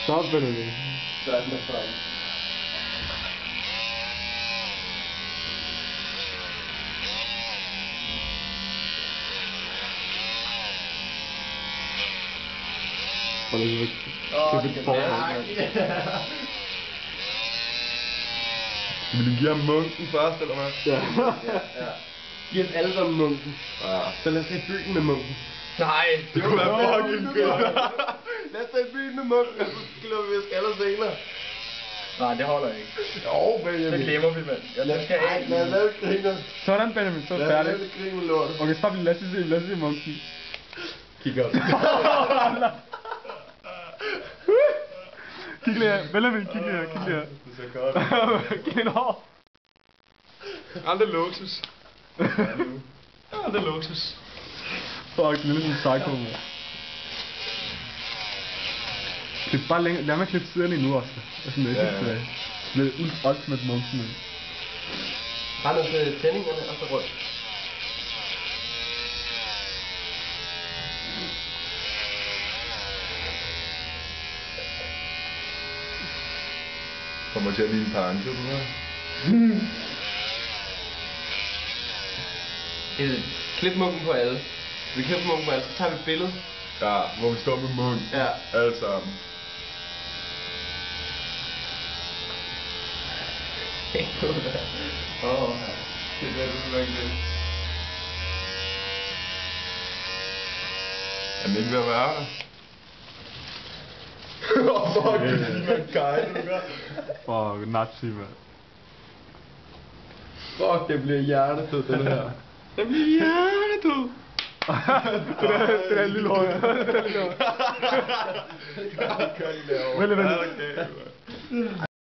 Stop, Benjamin. Der er den der frem. Og det er et forhold. Vil du give ham munken først, eller hvad? Ja. Ja. Giv os alle sammen munken. Ja. Så lad os tage i byen med munken. Nej, det kunne være fucking godt. Lad os tage i byen med munken, og så skiller vi os aller senere. Nej, det holder ikke. Jo, Så Benjamin. glemmer vi, mand. Jeg skal Nej, lad os lave det griner. Sådan, Benjamin, så er det Lad os lave færdigt. det grin med lortet. Okay, stop lige. Lad os se munken. Kig op. Kig lige her. Benjamin, kig lige her. Kig lige her. Det ser godt. Kig lige over. Aldrig luksus. Aldrig luksus. Fuck, det er lidt en psycho, man. Klip bare længere. Lad mig klippe siderne endnu også. Altså, det er ikke det er ultimate monkey, man. Har nogle tændingerne og så rundt. Kommer til at ligne Pancho, du her. Klip munken på alle. Vi klipper munken på alle, så tager vi et billede. Ja, hvor vi står med munk. Ja. Alle sammen. Det er det virkelig. Er den ikke ved at være der? Fuck, det ligner en guide, du gør. Fuck, nazi, man. Fuck, det bliver hjertetød, den her. Det bliver hjertetød. Det er en lille hår. Gør lige derovre. Vent lidt, vent Ja, okay.